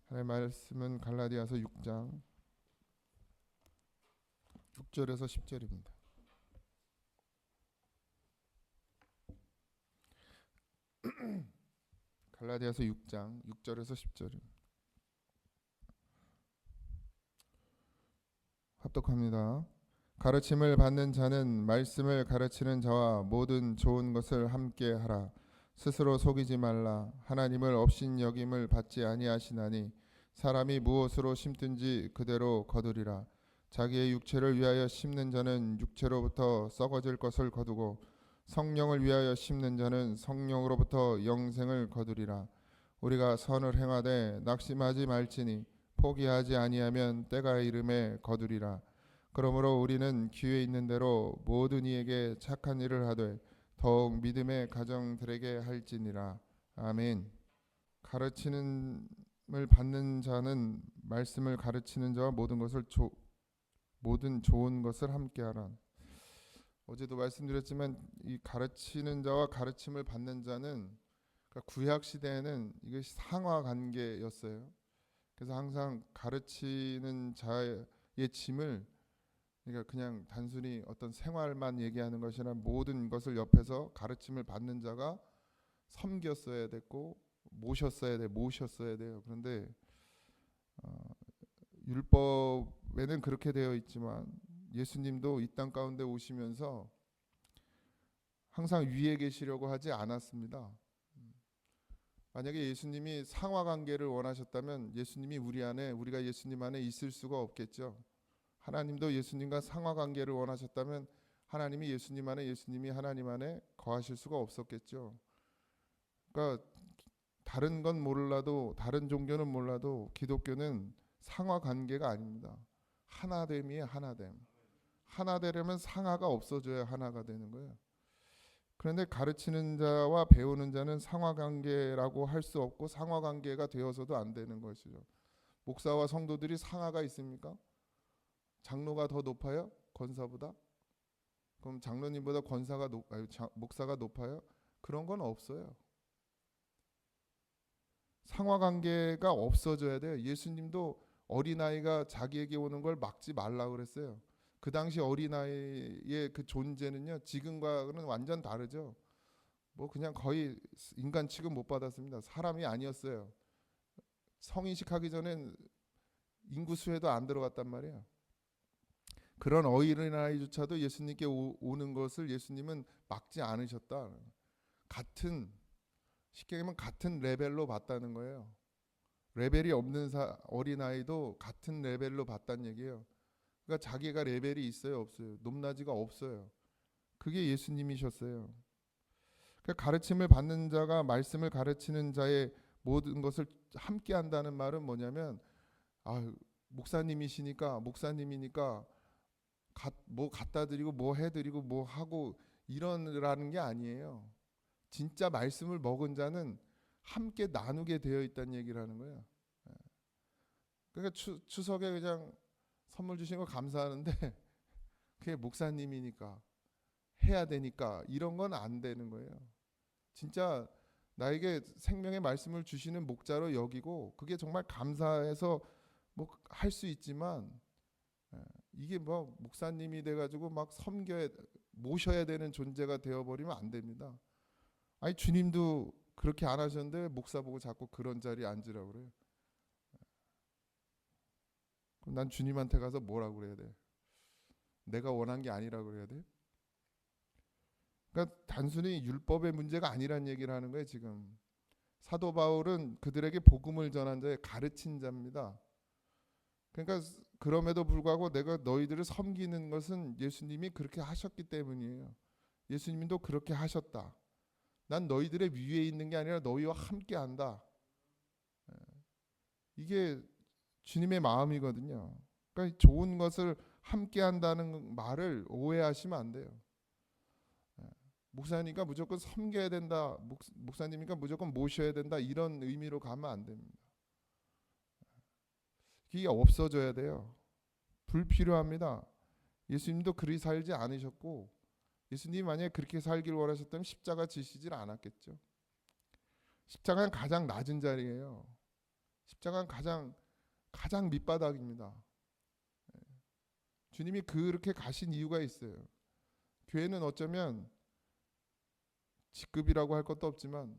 하나님의 말씀은 갈라디아서 6장 6절에서 10절입니다. 갈라디아서 6장 6절에서 10절입니다. 합독합니다. 가르침을 받는 자는 말씀을 가르치는 자와 모든 좋은 것을 함께 하라. 스스로 속이지 말라. 하나님을 업신 여김을 받지 아니하시나니 사람이 무엇으로 심든지 그대로 거두리라. 자기의 육체를 위하여 심는 자는 육체로부터 썩어질 것을 거두고 성령을 위하여 심는 자는 성령으로부터 영생을 거두리라. 우리가 선을 행하되 낙심하지 말지니 포기하지 아니하면 때가 이름에 거두리라. 그러므로 우리는 기회 있는 대로 모든 이에게 착한 일을 하되 더욱 믿음의 가정들에게 할지니라. 아멘. 가르치는을 받는 자는 말씀을 가르치는 자와 모든 좋은 것을 함께하라. 어제도 말씀드렸지만 이 가르치는 자와 가르침을 받는 자는, 그러니까 구약 시대에는 이것이 상하 관계였어요. 그래서 항상 가르치는 자의 짐을, 그러니까 그냥 단순히 어떤 생활만 얘기하는 것이 아니라 모든 것을 옆에서 가르침을 받는 자가 섬겼어야 됐고 모셨어야 돼요. 그런데 율법에는 그렇게 되어 있지만 예수님도 이 땅 가운데 오시면서 항상 위에 계시려고 하지 않았습니다. 만약에 예수님이 상하 관계를 원하셨다면 예수님이 우리가 예수님 안에 있을 수가 없겠죠. 하나님도 예수님과 상하 관계를 원하셨다면 하나님이 예수님 안에, 예수님이 하나님 안에 거하실 수가 없었겠죠. 그러니까 다른 건 몰라도, 다른 종교는 몰라도 기독교는 상하 관계가 아닙니다. 하나됨이에요. 하나 되려면 상하가 없어져야 하나가 되는 거예요. 그런데 가르치는 자와 배우는 자는 상하 관계라고 할 수 없고 상하 관계가 되어서도 안 되는 것이죠. 목사와 성도들이 상하가 있습니까? 장로가 더 높아요? 권사보다? 그럼 장로님보다 목사가 높아요? 그런 건 없어요. 상하 관계가 없어져야 돼요. 예수님도 어린아이가 자기에게 오는 걸 막지 말라고 그랬어요. 그 당시 어린아이의 그 존재는요, 지금과는 완전 다르죠. 뭐 그냥 거의 인간 취급 못 받았습니다. 사람이 아니었어요. 성인식하기 전엔 인구 수에도 안 들어갔단 말이에요. 그런 어린아이조차도 예수님께 오는 것을 예수님은 막지 않으셨다. 쉽게 얘기하면 같은 레벨로 봤다는 거예요. 레벨이 없는 어린아이도 같은 레벨로 봤다는 얘기예요. 그러니까 자기가 레벨이 있어요, 없어요? 높낮이가 없어요. 그게 예수님이셨어요. 그러니까 가르침을 받는 자가 말씀을 가르치는 자의 모든 것을 함께 한다는 말은 뭐냐면, 목사님이니까 뭐 갖다 드리고 뭐 해드리고 뭐 하고 이러라는 게 아니에요. 진짜 말씀을 먹은 자는 함께 나누게 되어 있다는 얘기를 하는 거예요. 그러니까 추석에 그냥 선물 주신 거 감사하는데 그게 목사님이니까 해야 되니까 이런 건 안 되는 거예요. 진짜 나에게 생명의 말씀을 주시는 목자로 여기고 그게 정말 감사해서 뭐 할 수 있지만, 이게 뭐 목사님이 돼가지고 막 모셔야 되는 존재가 되어버리면 안 됩니다. 아니 주님도 그렇게 안 하셨는데 목사 보고 자꾸 그런 자리에 앉으라고 그래요. 그럼 난 주님한테 가서 뭐라고 그래야 돼? 내가 원한 게 아니라고 그래야 돼? 그러니까 단순히 율법의 문제가 아니란 얘기를 하는 거예요. 지금 사도 바울은 그들에게 복음을 전한 자의 가르친 자입니다. 그러니까 그럼에도 불구하고 내가 너희들을 섬기는 것은 예수님이 그렇게 하셨기 때문이에요. 예수님도 그렇게 하셨다. 난 너희들의 위에 있는 게 아니라 너희와 함께 한다. 이게 주님의 마음이거든요. 그러니까 좋은 것을 함께 한다는 말을 오해하시면 안 돼요. 목사니까 무조건 섬겨야 된다, 목사님이니까 무조건 모셔야 된다, 이런 의미로 가면 안 됩니다. 그게 없어져야 돼요. 불필요합니다. 예수님도 그리 살지 않으셨고, 예수님이 만약에 그렇게 살길 원하셨다면 십자가 지시질 않았겠죠. 십자가는 가장 낮은 자리예요. 십자가는 가장 밑바닥입니다. 주님이 그렇게 가신 이유가 있어요. 교회는 어쩌면 직급이라고 할 것도 없지만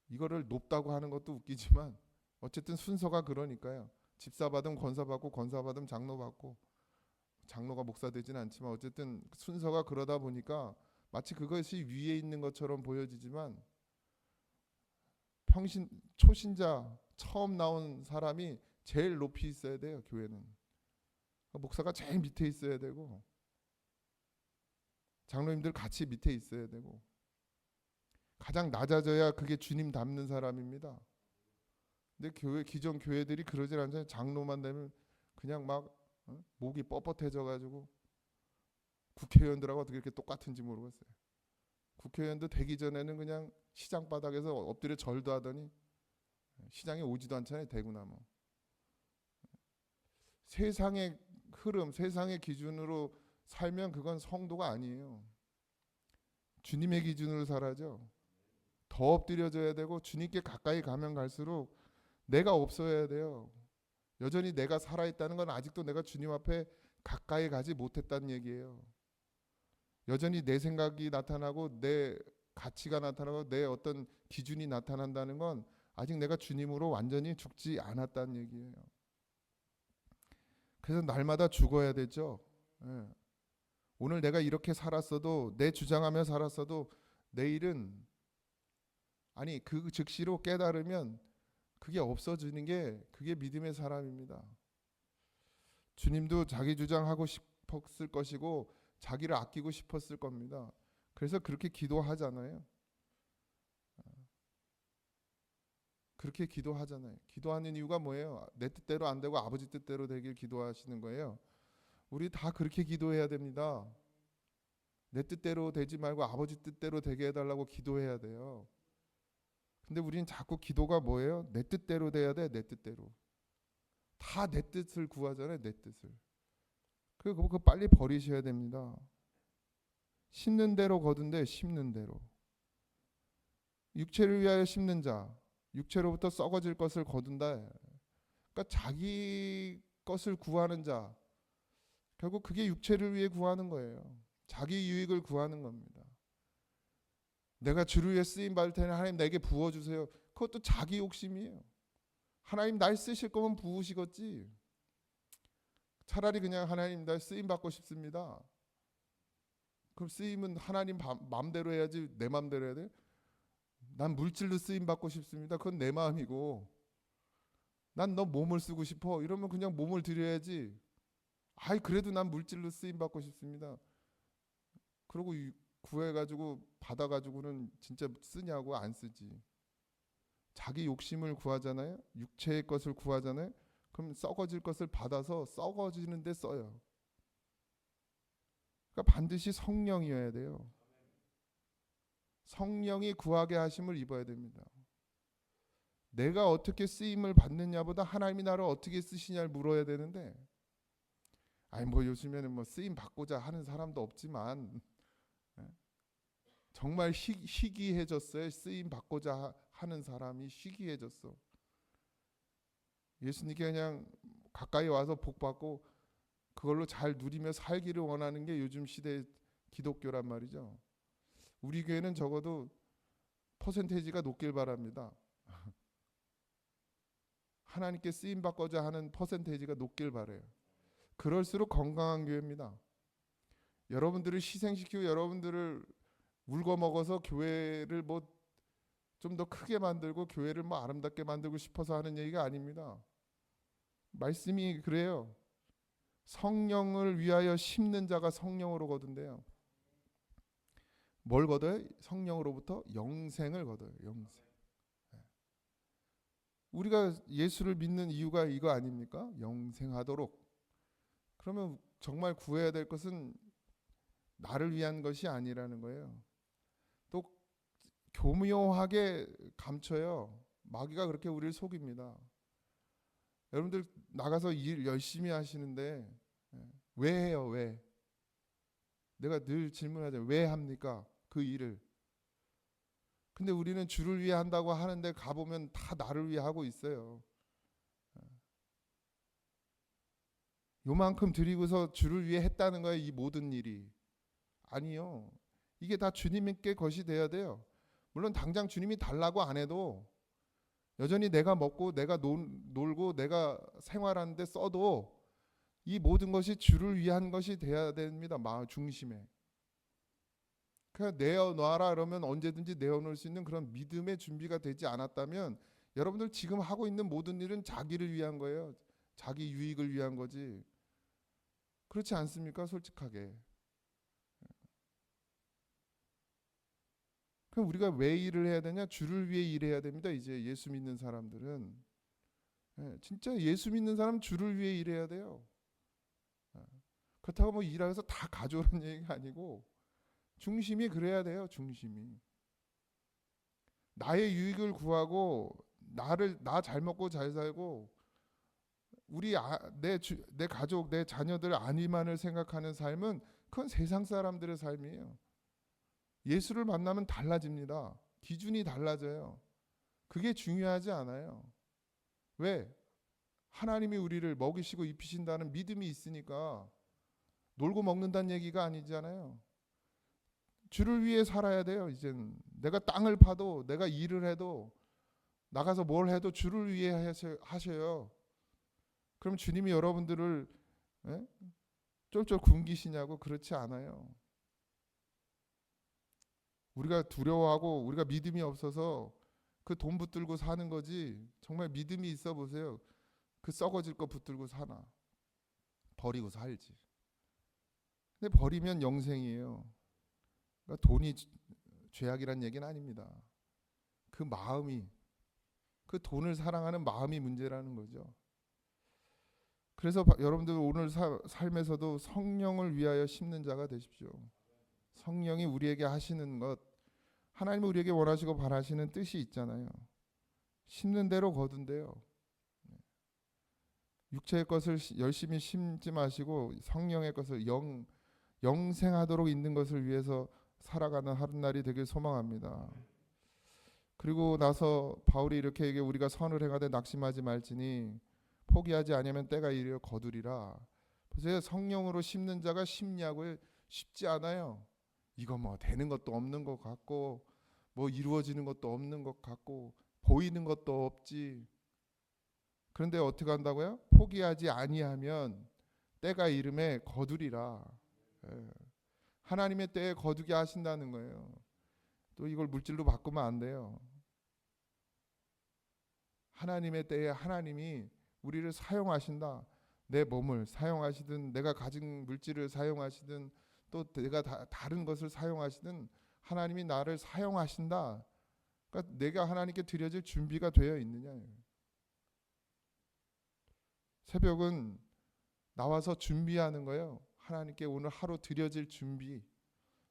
이거를 높다고 하는 것도 웃기지만 어쨌든 순서가 그러니까요. 집사 받으면 권사 받고 권사 받으면 장로 받고 장로가 목사 되지는 않지만 어쨌든 순서가 그러다 보니까 마치 그것이 위에 있는 것처럼 보여지지만 초신자 처음 나온 사람이 제일 높이 있어야 돼요. 교회는 목사가 제일 밑에 있어야 되고 장로님들 같이 밑에 있어야 되고 가장 낮아져야 그게 주님 닮는 사람입니다. 근데 기존 교회들이 그러질 않잖아요. 장로만 되면 그냥 막 목이 뻣뻣해져 가지고 국회의원들하고 어떻게 이렇게 똑같은지 모르겠어요. 국회의원도 되기 전에는 그냥 시장 바닥에서 엎드려 절도 하더니 시장에 오지도 않잖아요. 되고 나면 세상의 흐름, 세상의 기준으로 살면 그건 성도가 아니에요. 주님의 기준으로 살아죠. 더 엎드려져야 되고 주님께 가까이 가면 갈수록 내가 없어야 돼요. 여전히 내가 살아있다는 건 아직도 내가 주님 앞에 가까이 가지 못했다는 얘기예요. 여전히 내 생각이 나타나고 내 가치가 나타나고 내 어떤 기준이 나타난다는 건 아직 내가 주님으로 완전히 죽지 않았다는 얘기예요. 그래서 날마다 죽어야 되죠. 예. 오늘 내가 이렇게 살았어도 내 주장하며 살았어도 내일은 아니 그 즉시로 깨달으면 그게 없어지는 게 그게 믿음의 사람입니다. 주님도 자기 주장하고 싶었을 것이고 자기를 아끼고 싶었을 겁니다. 그래서 그렇게 기도하잖아요. 그렇게 기도하잖아요. 기도하는 이유가 뭐예요? 내 뜻대로 안 되고 아버지 뜻대로 되길 기도하시는 거예요. 우리 다 그렇게 기도해야 됩니다. 내 뜻대로 되지 말고 아버지 뜻대로 되게 해달라고 기도해야 돼요. 근데 우리는 자꾸 기도가 뭐예요? 내 뜻대로 돼야 돼. 내 뜻대로. 다 내 뜻을 구하잖아요. 내 뜻을. 그거 빨리 버리셔야 됩니다. 심는 대로 거둔대. 심는 대로. 육체를 위하여 심는 자, 육체로부터 썩어질 것을 거둔다. 그러니까 자기 것을 구하는 자, 결국 그게 육체를 위해 구하는 거예요. 자기 유익을 구하는 겁니다. 내가 주를 위해 쓰임 받을 테니 하나님 내게 부어주세요. 그것도 자기 욕심이에요. 하나님 날 쓰실 거면 부으시겠지. 차라리 그냥 하나님 날 쓰임 받고 싶습니다. 그럼 쓰임은 하나님 마음대로 해야지 내 마음대로 해야 돼? 난 물질로 쓰임 받고 싶습니다. 그건 내 마음이고 난 너 몸을 쓰고 싶어. 이러면 그냥 몸을 드려야지. 아이 그래도 난 물질로 쓰임 받고 싶습니다. 그러고 구해가지고 받아가지고는 진짜 쓰냐고 안 쓰지. 자기 욕심을 구하잖아요. 육체의 것을 구하잖아요. 그럼 썩어질 것을 받아서 썩어지는 데 써요. 그러니까 반드시 성령이어야 돼요. 성령이 구하게 하심을 입어야 됩니다. 내가 어떻게 쓰임을 받느냐보다 하나님이 나를 어떻게 쓰시냐를 물어야 되는데 아니 뭐 요즘에는 뭐 쓰임 받고자 하는 사람도 없지만 정말 희귀해졌어요. 쓰임 받고자 하는 사람이 희귀해졌어. 예수님께 그냥 가까이 와서 복 받고 그걸로 잘 누리며 살기를 원하는 게 요즘 시대의 기독교란 말이죠. 우리 교회는 적어도 퍼센테이지가 높길 바랍니다. 하나님께 쓰임 받고자 하는 퍼센테이지가 높길 바래요. 그럴수록 건강한 교회입니다. 여러분들을 희생시키고 여러분들을 울고 먹어서 교회를 뭐 좀 더 크게 만들고 교회를 뭐 아름답게 만들고 싶어서 하는 얘기가 아닙니다. 말씀이 그래요. 성령을 위하여 심는 자가 성령으로 거둔대요. 뭘 거둬요? 성령으로부터 영생을 거둬요. 영생. 우리가 예수를 믿는 이유가 이거 아닙니까? 영생하도록. 그러면 정말 구해야 될 것은 나를 위한 것이 아니라는 거예요. 또 교묘하게 감춰요. 마귀가 그렇게 우리를 속입니다. 여러분들 나가서 일 열심히 하시는데 왜 해요? 왜? 내가 늘 질문하죠. 왜 합니까? 그 일을. 근데 우리는 주를 위해 한다고 하는데 가보면 다 나를 위해 하고 있어요. 요만큼 드리고서 주를 위해 했다는 거예요, 이 모든 일이. 아니요. 이게 다 주님께 것이 돼야 돼요. 물론 당장 주님이 달라고 안 해도 여전히 내가 먹고 내가 놀고 내가 생활하는데 써도 이 모든 것이 주를 위한 것이 돼야 됩니다. 마음 중심에. 그냥 내어놔라 그러면 언제든지 내어놓을 수 있는 그런 믿음의 준비가 되지 않았다면 여러분들 지금 하고 있는 모든 일은 자기를 위한 거예요. 자기 유익을 위한 거지. 그렇지 않습니까? 솔직하게. 그럼 우리가 왜 일을 해야 되냐? 주를 위해 일해야 됩니다. 이제 예수 믿는 사람들은. 진짜 예수 믿는 사람 주를 위해 일해야 돼요. 그렇다고 뭐 일하면서 다 가져오는 얘기가 아니고 중심이 그래야 돼요. 중심이. 나의 유익을 구하고 나 잘 먹고 잘 살고 내 가족, 내 자녀들 안위만을 생각하는 삶은 그건 세상 사람들의 삶이에요. 예수를 만나면 달라집니다. 기준이 달라져요. 그게 중요하지 않아요. 왜? 하나님이 우리를 먹이시고 입히신다는 믿음이 있으니까 놀고 먹는다는 얘기가 아니잖아요. 주를 위해 살아야 돼요. 이젠 내가 땅을 파도 내가 일을 해도 나가서 뭘 해도 주를 위해 하셔요. 그럼 주님이 여러분들을 쫄쫄 굶기시냐고? 그렇지 않아요. 우리가 두려워하고 우리가 믿음이 없어서 그 돈 붙들고 사는 거지. 정말 믿음이 있어 보세요. 그 썩어질 거 붙들고 사나. 버리고 살지. 근데 버리면 영생이에요. 그러니까 돈이 죄악이란 얘기는 아닙니다. 그 마음이, 그 돈을 사랑하는 마음이 문제라는 거죠. 그래서 여러분들 오늘 삶에서도 성령을 위하여 심는 자가 되십시오. 성령이 우리에게 하시는 것, 하나님이 우리에게 원하시고 바라시는 뜻이 있잖아요. 심는 대로 거둔대요. 육체의 것을 열심히 심지 마시고 성령의 것을 영생하도록 있는 것을 위해서 살아가는 하루날이 되길 소망합니다. 그리고 나서 바울이 이렇게 얘기해, 우리가 선을 행하되 낙심하지 말지니 포기하지 아니하면 때가 이르러 거두리라. 보세요. 성령으로 심는 자가 심냐고요? 쉽지 않아요. 이거 뭐 되는 것도 없는 것 같고 뭐 이루어지는 것도 없는 것 같고 보이는 것도 없지. 그런데 어떻게 한다고요? 포기하지 아니하면 때가 이름에 거두리라. 하나님의 때에 거두게 하신다는 거예요. 또 이걸 물질로 바꾸면 안 돼요. 하나님의 때에 하나님이 우리를 사용하신다. 내 몸을 사용하시든 내가 가진 물질을 사용하시든 또 내가 다른 것을 사용하시든 하나님이 나를 사용하신다. 그러니까 내가 하나님께 드려질 준비가 되어 있느냐. 새벽은 나와서 준비하는 거예요. 하나님께 오늘 하루 드려질 준비.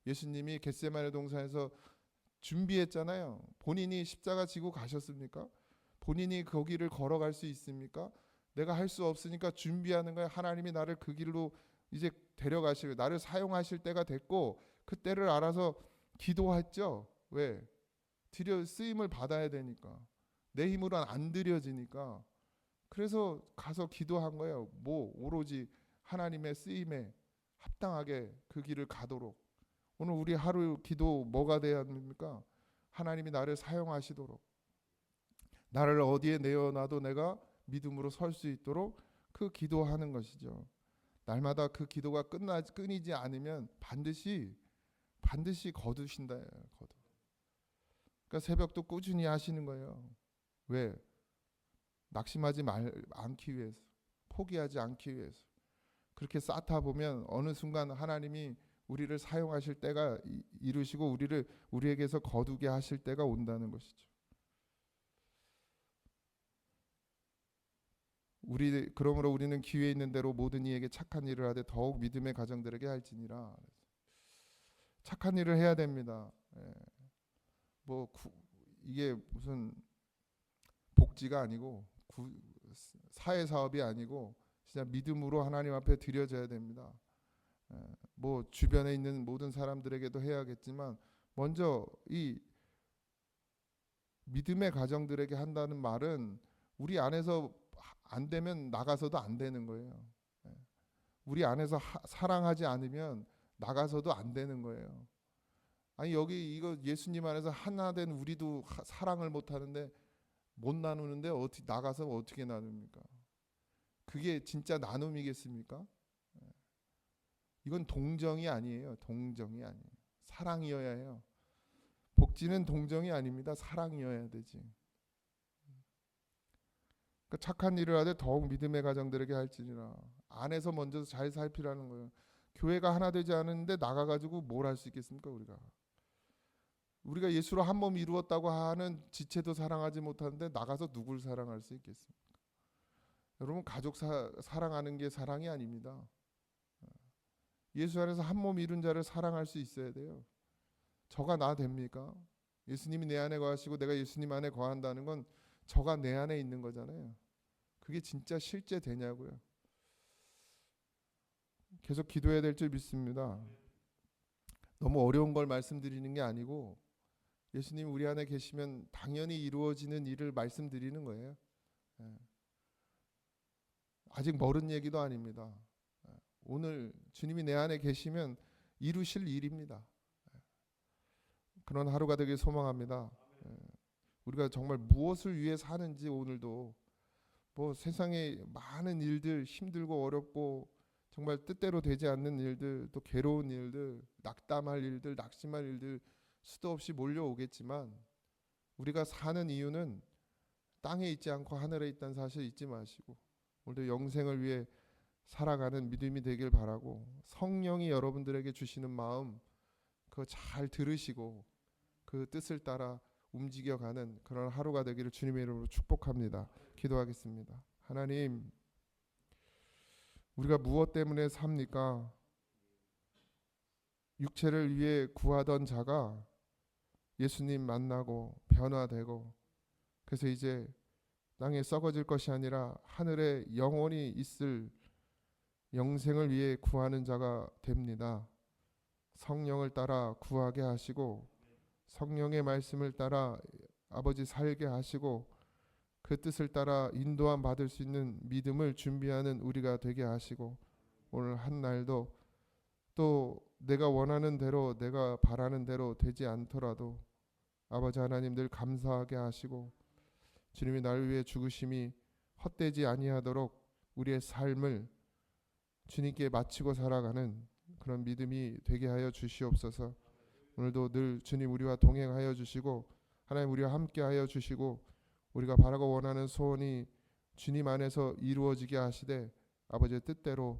예수님이 겟세마네 동산에서 준비했잖아요. 본인이 십자가 지고 가셨습니까? 본인이 거기를 걸어갈 수 있습니까? 내가 할 수 없으니까 준비하는 거예요. 하나님이 나를 그 길로 이제 데려가시고 나를 사용하실 때가 됐고 그 때를 알아서 기도했죠. 왜? 쓰임을 받아야 되니까. 내 힘으로는 안 드려지니까. 그래서 가서 기도한 거예요. 뭐 오로지 하나님의 쓰임에 합당하게 그 길을 가도록. 오늘 우리 하루 기도 뭐가 돼야 합니까? 하나님이 나를 사용하시도록, 나를 어디에 내어놔도 내가 믿음으로 설 수 있도록 그 기도하는 것이죠. 날마다 그 기도가 끊이지 않으면 반드시 거두신다. 그러니까 새벽도 꾸준히 하시는 거예요. 왜? 낙심하지 않기 위해서, 포기하지 않기 위해서. 그렇게 쌓다 보면 어느 순간 하나님이 우리를 사용하실 때가 이루시고 우리에게서 거두게 하실 때가 온다는 것이죠. 그러므로 우리는 기회 있는 대로 모든 이에게 착한 일을 하되 더욱 믿음의 가정들에게 할지니라. 착한 일을 해야 됩니다. 이게 무슨 복지가 아니고 사회 사업이 아니고 진짜 믿음으로 하나님 앞에 드려져야 됩니다. 뭐 주변에 있는 모든 사람들에게도 해야겠지만 먼저 이 믿음의 가정들에게 한다는 말은 우리 안에서 안 되면 나가서도 안 되는 거예요. 예. 우리 안에서 사랑하지 않으면 나가서도 안 되는 거예요. 아니 여기 이거 예수님 안에서 하나 된 우리도 사랑을 못 하는데 못 나누는데 어떻게 나가서 어떻게 나눕니까? 그게 진짜 나눔이겠습니까? 이건 동정이 아니에요. 동정이 아니에요. 사랑이어야 해요. 복지는 동정이 아닙니다. 사랑이어야 되지. 그러니까 착한 일을 하되 더욱 믿음의 가정들에게 할지니라. 안에서 먼저 잘 살피라는 거예요. 교회가 하나 되지 않은데 나가가지고 뭘 할 수 있겠습니까? 우리가 예수로 한 몸 이루었다고 하는 지체도 사랑하지 못하는데 나가서 누굴 사랑할 수 있겠습니까? 여러분 가족 사랑하는 게 사랑이 아닙니다. 예수 안에서 한 몸 이룬 자를 사랑할 수 있어야 돼요. 저가 나 됩니까? 예수님이 내 안에 거하시고 내가 예수님 안에 거한다는 건 저가 내 안에 있는 거잖아요. 그게 진짜 실제 되냐고요. 계속 기도해야 될 줄 믿습니다. 너무 어려운 걸 말씀드리는 게 아니고 예수님 우리 안에 계시면 당연히 이루어지는 일을 말씀드리는 거예요. 아직 멀은 얘기도 아닙니다. 오늘 주님이 내 안에 계시면 이루실 일입니다. 그런 하루가 되길 소망합니다. 우리가 정말 무엇을 위해 사는지 오늘도 뭐 세상에 많은 일들 힘들고 어렵고 정말 뜻대로 되지 않는 일들 또 괴로운 일들 낙담할 일들 낙심할 일들 수도 없이 몰려오겠지만 우리가 사는 이유는 땅에 있지 않고 하늘에 있다는 사실 잊지 마시고 오늘도 영생을 위해 살아가는 믿음이 되길 바라고 성령이 여러분들에게 주시는 마음 그거 잘 들으시고 그 뜻을 따라 움직여가는 그런 하루가 되기를 주님의 이름으로 축복합니다. 기도하겠습니다. 하나님 우리가 무엇 때문에 삽니까? 육체를 위해 구하던 자가 예수님 만나고 변화되고 그래서 이제 땅에 썩어질 것이 아니라 하늘에 영원히 있을 영생을 위해 구하는 자가 됩니다. 성령을 따라 구하게 하시고 성령의 말씀을 따라 아버지 살게 하시고 그 뜻을 따라 인도함 받을 수 있는 믿음을 준비하는 우리가 되게 하시고 오늘 한 날도 또 내가 원하는 대로 내가 바라는 대로 되지 않더라도 아버지 하나님 늘 감사하게 하시고 주님이 나를 위해 죽으심이 헛되지 아니하도록 우리의 삶을 주님께 마치고 살아가는 그런 믿음이 되게 하여 주시옵소서. 오늘도 늘 주님 우리와 동행하여 주시고 하나님 우리와 함께 하여 주시고 우리가 바라고 원하는 소원이 주님 안에서 이루어지게 하시되 아버지의 뜻대로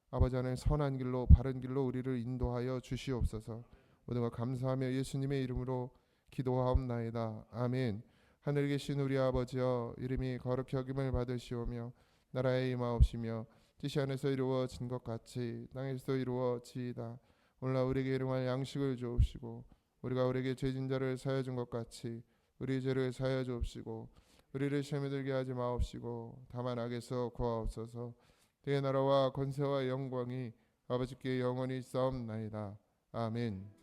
아버지 하나님 선한 길로 바른 길로 우리를 인도하여 주시옵소서. 모든 것 감사하며 예수님의 이름으로 기도하옵나이다. 아멘. 하늘에 계신 우리 아버지여 이름이 거룩히 여김을 받으시오며 나라의 임하옵시며 뜻이 하늘에서 이루어진 것 같이 땅에서도 이루어지이다. 오늘날 우리에게 일용할 양식을 주옵시고 우리가 우리에게 죄진 자를 사하여 준 것 같이 우리 죄를 사하여 주옵시고 우리를 시험에 들게 하지 마옵시고 다만 악에서 구하옵소서. 내 나라와 권세와 영광이 아버지께 영원히 있사옵나이다. 아멘.